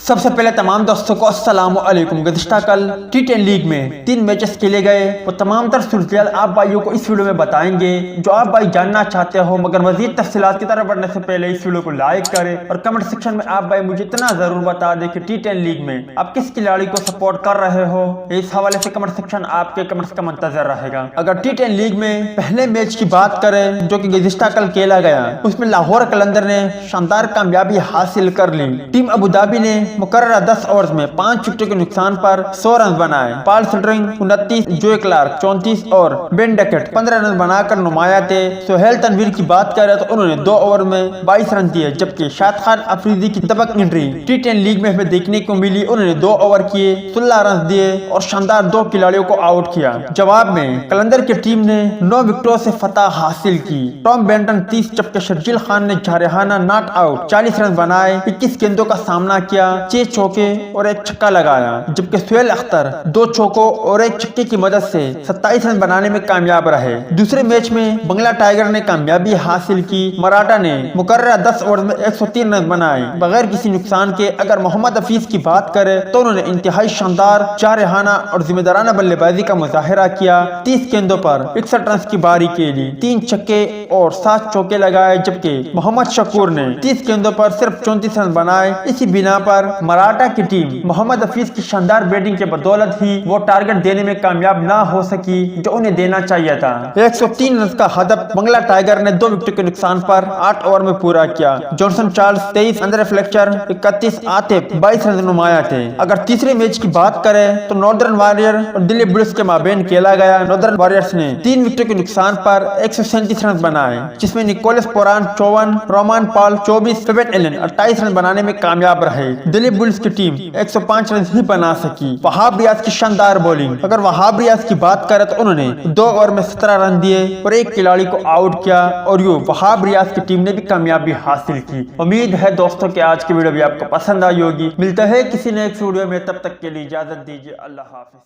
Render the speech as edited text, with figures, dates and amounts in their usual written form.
सबसे पहले तमाम दोस्तों को अस्सलाम वालेकुम। गुज़िश्ता कल टी10 लीग में 3 मैचेस खेले गए और तमाम तर सूरत आप भाइयों को इस वीडियो में बताएंगे। जो आप भाई जानना चाहते हो मगर मजीद तफसीलात की तरफ बढ़ने से पहले इस वीडियो को लाइक करें और कमेंट सेक्शन में आप भाई मुझे इतना जरूर बता दें कि टी10 लीग में आप किस खिलाड़ी को सपोर्ट कर रहे हो। इस हवाले से कमेंट सेक्शन आपके कमेंट्स का मंतजर रहेगा। अगर टी10 लीग में पहले मैच की बात करें जो कि गुज़िश्ता कल खेला गया, उसमें लाहौर कलंदर ने शानदार कामयाबी हासिल कर ली। टीम अबू धाबी ने मुकर्ररा 10 ओवर्स में 5 विकेटों के नुकसान पर 100 रन बनाए। पॉल स्टरिंग 29, जोए क्लार्क 34 और बेन डकेट 15 रन बनाकर नुमाया थे। सोहेल तनवीर की बात करें तो उन्होंने 2 ओवर में 22 रन दिए, जबकि शाद खान आफरीदी की दबंग एंट्री टी10 लीग में हमें देखने को मिली। उन्होंने 2 ओवर किए, 16 रन दिए और शानदार 2 खिलाड़ियों को आउट किया। जवाब में कलंदर की टीम ने 9 विकेटों से फतह हासिल की। टॉम बेंटन 30, जबकि शर्जील खान ने जारहाना नॉट आउट 40 रन बनाए, 21 गेंदों का सामना किया, 6 चौके और 1 छक्का लगाया, जबकि सुहेल अख्तर 2 चौकों और 1 छक्के की मदद से 27 रन बनाने में कामयाब रहे। दूसरे मैच में बंगला टाइगर ने कामयाबी हासिल की। मराठा ने मुकर्ररा 10 ओवर में 103 रन बनाए बगैर किसी नुकसान के। अगर मोहम्मद हफीज की बात करें तो उन्होंने इंतहाई शानदार जारहाना और जिम्मेदाराना बल्लेबाजी का मुजाहिरा किया। 30 गेंदों पर 61 रन की बारी के लिए 3 छक्के और 7 चौके लगाए, जबकि मोहम्मद शकूर ने 30 गेंदों पर सिर्फ 34 रन बनाए। इसी बिना पर मराठा की टीम मोहम्मद हफीज की शानदार बैटिंग के बदौलत ही वो टारगेट देने में कामयाब ना हो सकी जो उन्हें देना चाहिए था। 103 रन का हदफ बंगला टाइगर ने 2 विकेट के नुकसान पर 8 ओवर में पूरा किया। जॉनसन चार्ल्स 23, अंदर फ्लेक्चर 31, आतिफ 22 रन नुमाया थे। अगर तीसरे मैच की बात करें तो नॉर्दर्न वॉरियर और दिल्ली बुल्स के माबेन खेला गया। नॉर्दर्न वॉरियर्स ने 3 विकेट के नुकसान पर 137 रन बनाए, जिसमें Nicholas Pooran 54, Rovman Powell 24, Fabian Allen 28 run बनाने में कामयाब रहे। दिल्ली बुल्स की टीम 105 रन ही बना सकी। वहाब रियाज की शानदार बॉलिंग। अगर वहाब रियाज की बात करें तो उन्होंने 2 ओवर में 17 रन दिए और 1 खिलाड़ी को आउट किया और यूं वहाब रियाज की टीम ने भी कामयाबी हासिल की। उम्मीद है दोस्तों कि आज की वीडियो भी आपको पसंद आई होगी। मिलता है किसी नेक्स्ट वीडियो में, तब तक के लिए इजाजत दीजिए। अल्लाह हाफिज।